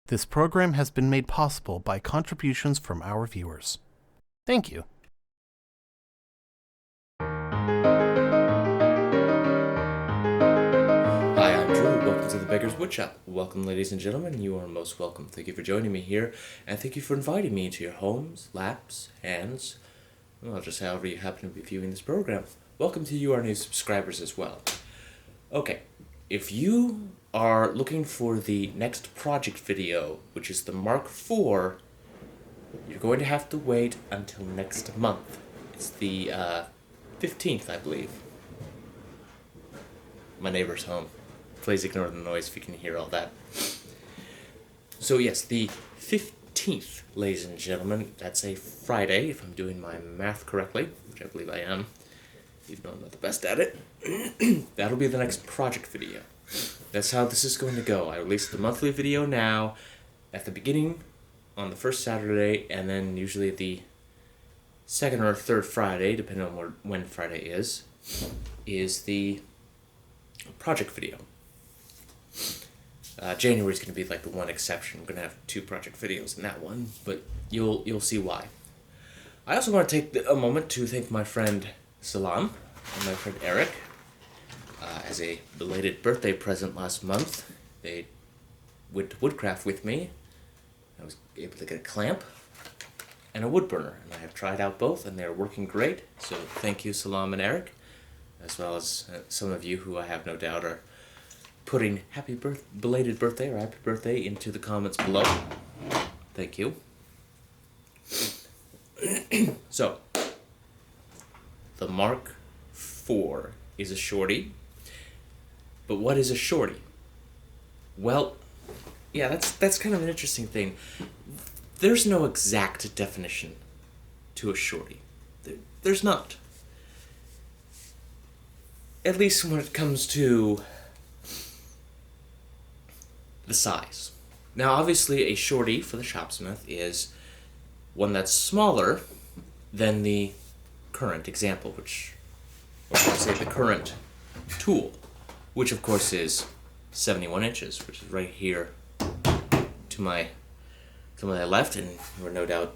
This program has been made possible by contributions from our viewers. Thank you. Hi, I'm Drew. Welcome to the Beggars Woodshop. Welcome, ladies and gentlemen. You are most welcome. Thank you for joining me here, and thank you for inviting me into your homes, laps, hands, well, just however you happen to be viewing this program. Welcome to you, our new subscribers, as well. Okay, if you are looking for the next project video, which is the Mark IV, you're going to have to wait until next month. It's the 15th, I believe. My neighbor's home. Please ignore the noise if you can hear all that. So yes, the 15th, ladies and gentlemen, that's a Friday, if I'm doing my math correctly, which I believe I am, even though I'm not the best at it. That'll be the next project video. That's how this is going to go. I release the monthly video now, at the beginning, on the first Saturday, and then usually the second or third Friday, depending on when Friday is the project video. January is going to be like the one exception. We're going to have 2 project videos in that one, but you'll see why. I also want to take a moment to thank my friend Salam and my friend Eric. As a belated birthday present last month, they went to Woodcraft with me. I was able to get a clamp and a wood burner, and I have tried out both, and they're working great. So thank you, Salam and Eric, as well as some of you who I have no doubt are putting belated birthday or happy birthday into the comments below. Thank you. So, the Mark IV is a shorty. But what is a shorty? Well, yeah, that's kind of an interesting thing. There's no exact definition to a shorty. There's not. At least when it comes to the size. Now, obviously, a shorty for the Shopsmith is one that's smaller than the current example, or should I say the current tool, which of course is 71 inches, which is right here to my left, and we're no doubt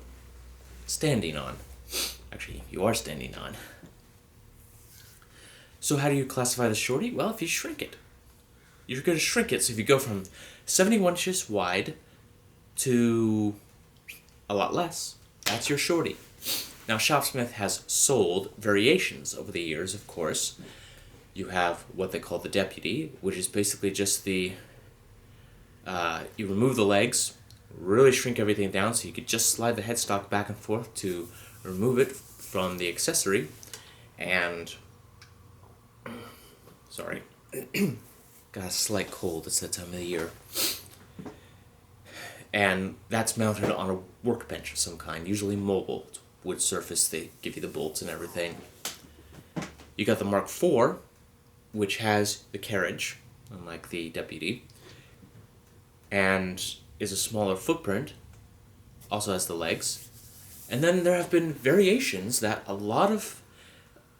standing on. Actually, you are standing on. So how do you classify the shorty? Well, if you shrink it. You're going to shrink it, so if you go from 71 inches wide to a lot less, that's your shorty. Now, Shopsmith has sold variations over the years, of course. You have what they call the deputy, which is basically just you remove the legs, really shrink everything down so you could just slide the headstock back and forth to remove it from the accessory. And, sorry, got a slight cold, it's that time of the year. And that's mounted on a workbench of some kind, usually mobile. It's wood surface, they give you the bolts and everything. You got the Mark IV, which has the carriage, unlike the deputy, and is a smaller footprint, also has the legs. And then there have been variations that a lot of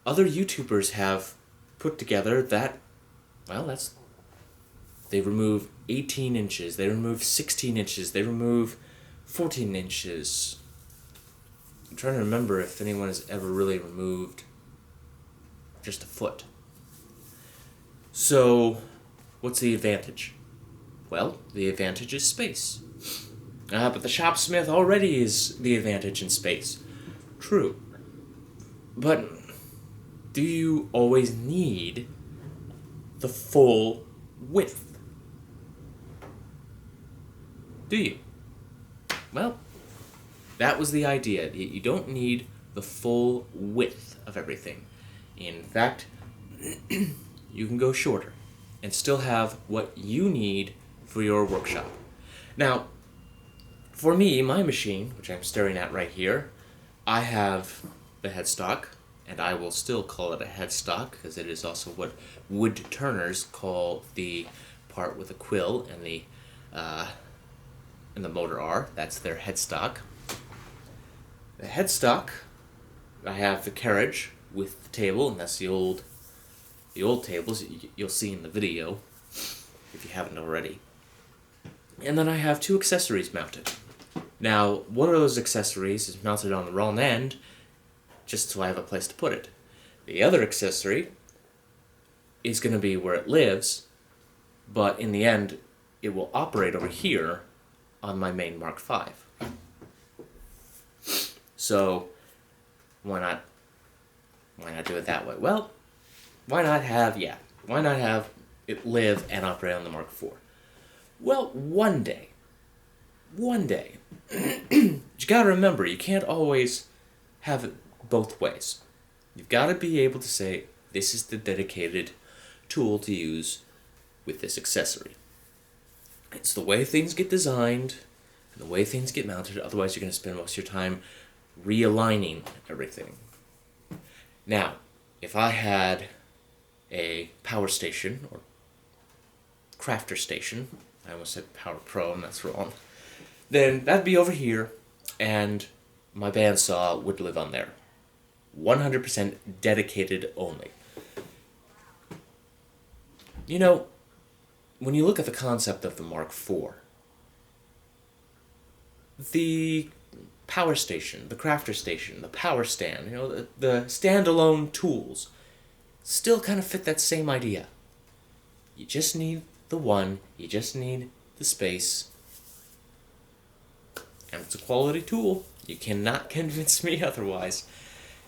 other YouTubers have put together that, well, they remove 18 inches, they remove 16 inches, they remove 14 inches. I'm trying to remember if anyone has ever really removed just a foot. So, what's the advantage? Well, the advantage is space. But the Shopsmith already is the advantage in space. True. But do you always need the full width? Do you? Well, that was the idea. You don't need the full width of everything. In fact, you can go shorter and still have what you need for your workshop. Now, for me, my machine, which I'm staring at right here, I have the headstock, and I will still call it a headstock because it is also what wood turners call the part with the quill and the motor are. That's their headstock. The headstock, I have the carriage with the table, and that's the old tables you'll see in the video if you haven't already. And then I have 2 accessories mounted. Now, one of those accessories is mounted on the wrong end, just so I have a place to put it. The other accessory is going to be where it lives, but in the end, it will operate over here on my main Mark V. So, why not do it that way? Well, why not have it live and operate on the Mark IV? Well, one day, you gotta remember, you can't always have it both ways. You've got to be able to say, this is the dedicated tool to use with this accessory. It's the way things get designed, and the way things get mounted, otherwise you're going to spend most of your time realigning everything. Now, if I had a power station, or crafter station, I almost said Power Pro, and that's wrong, then that'd be over here, and my bandsaw would live on there. 100% dedicated only. You know, when you look at the concept of the Mark IV, the power station, the crafter station, the power stand, the standalone tools still kind of fit that same idea. You just need the one, you just need the space, and it's a quality tool. You cannot convince me otherwise.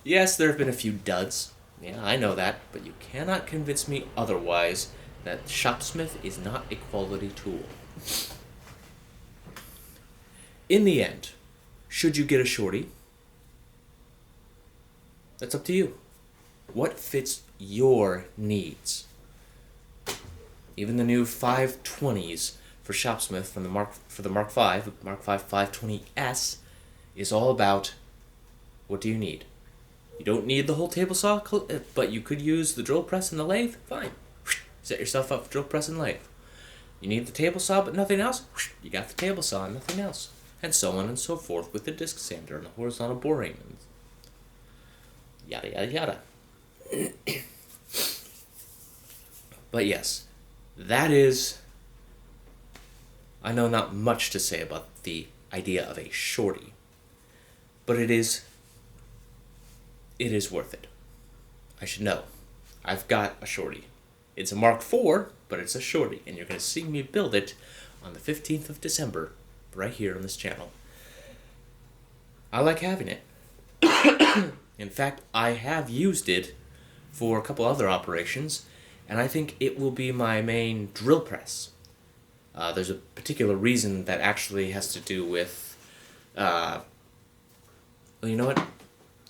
Yes, there have been a few duds. Yeah, I know that, but you cannot convince me otherwise that Shopsmith is not a quality tool. In the end, should you get a shorty? That's up to you. What fits your needs? Even the new 520s for Shopsmith from the Mark V, Mark V 520S, is all about what do you need. You don't need the whole table saw, but you could use the drill press and the lathe. Fine. Set yourself up for drill press and lathe. You need the table saw but nothing else? You got the table saw and nothing else. And so on and so forth with the disc sander and the horizontal boring. And yada yada yada. But yes, that is... I know not much to say about the idea of a shorty, but it is worth it. I should know. I've got a shorty. It's a Mark IV, but it's a shorty, and you're going to see me build it on the 15th of December, right here on this channel. I like having it. In fact, I have used it for a couple other operations, and I think it will be my main drill press. There's a particular reason that actually has to do with... well, you know what?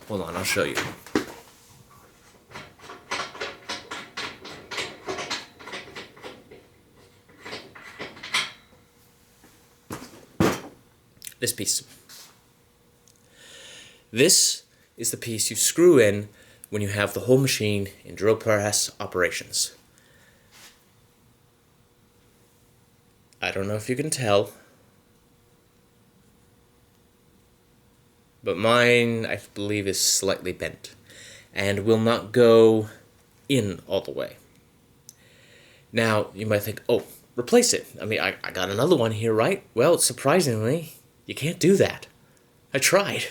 Hold on, I'll show you. This piece. This is the piece you screw in when you have the whole machine in drill press operations. I don't know if you can tell, but mine, I believe, is slightly bent and will not go in all the way. Now, you might think, oh, replace it. I mean, I got another one here, right? Well, surprisingly, you can't do that. I tried.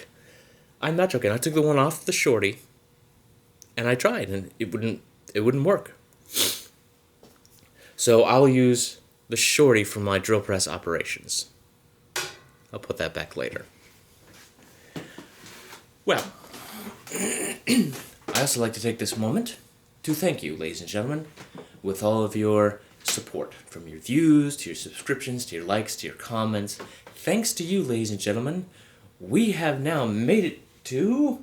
I'm not joking. I took the one off the shorty, and I tried, and it wouldn't work. So I'll use the shorty for my drill press operations. I'll put that back later. Well, I also like to take this moment to thank you, ladies and gentlemen, with all of your support, from your views, to your subscriptions, to your likes, to your comments. Thanks to you, ladies and gentlemen, we have now made it to...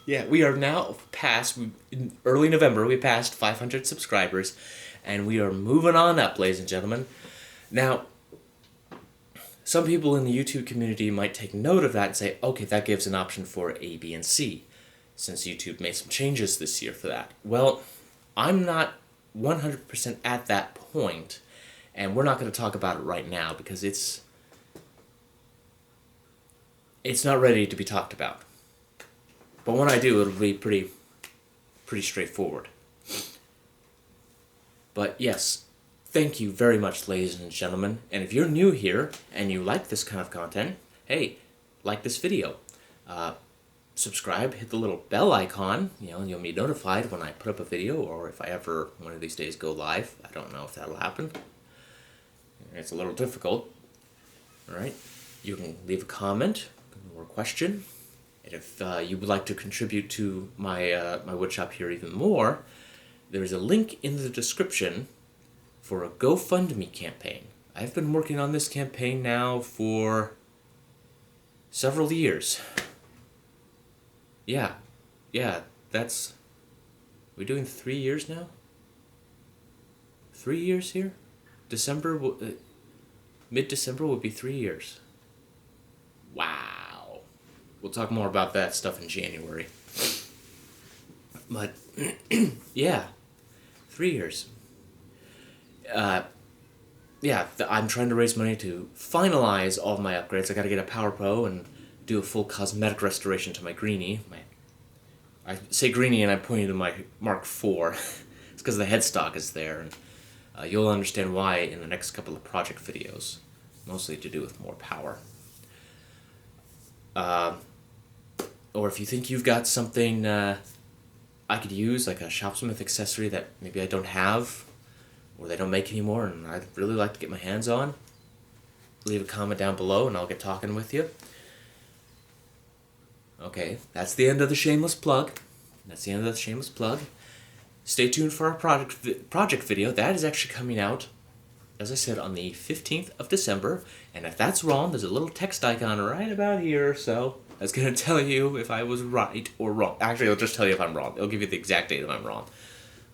Yeah, we are now past, in early November, we passed 500 subscribers, and we are moving on up, ladies and gentlemen. Now, some people in the YouTube community might take note of that and say, okay, that gives an option for A, B, and C, since YouTube made some changes this year for that. Well, I'm not 100% at that point, and we're not going to talk about it right now because it's not ready to be talked about. But when I do, it'll be pretty straightforward. But yes, thank you very much, ladies and gentlemen. And if you're new here and you like this kind of content, hey, like this video. Subscribe, hit the little bell icon, and you'll be notified when I put up a video, or if I ever one of these days go live. I don't know if that'll happen. It's a little difficult. Alright, you can leave a comment or question. And if you would like to contribute to my my woodshop here even more, there's a link in the description for a GoFundMe campaign. I've been working on this campaign now for several years. Yeah, that's... We're doing 3 years now? 3 years here? Mid-December will be 3 years. Wow. We'll talk more about that stuff in January. But, yeah, 3 years. Yeah, I'm trying to raise money to finalize all of my upgrades. I gotta get a Power Pro and do a full cosmetic restoration to my Greenie. I say Greenie and I'm pointing to my Mark IV. It's because the headstock is there, and you'll understand why in the next couple of project videos. Mostly to do with more power. Or if you think you've got something I could use, like a Shopsmith accessory that maybe I don't have, or they don't make anymore, and I'd really like to get my hands on, leave a comment down below and I'll get talking with you. Okay, that's the end of the shameless plug. Stay tuned for our project video. That is actually coming out, as I said, on the 15th of December. And if that's wrong, there's a little text icon right about here, so that's going to tell you if I was right or wrong. Actually, it'll just tell you if I'm wrong. It'll give you the exact date if I'm wrong.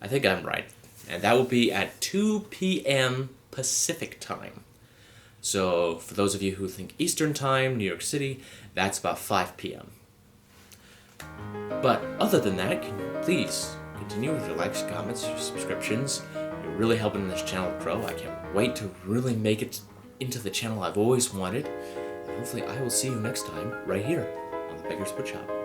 I think I'm right. And that will be at 2 p.m. Pacific time. So, for those of you who think Eastern time, New York City, that's about 5 p.m. But other than that, please continue with your likes, comments, your subscriptions. You're really helping this channel grow. I can't wait to really make it into the channel I've always wanted. And hopefully I will see you next time right here on the Beggars Woodshop.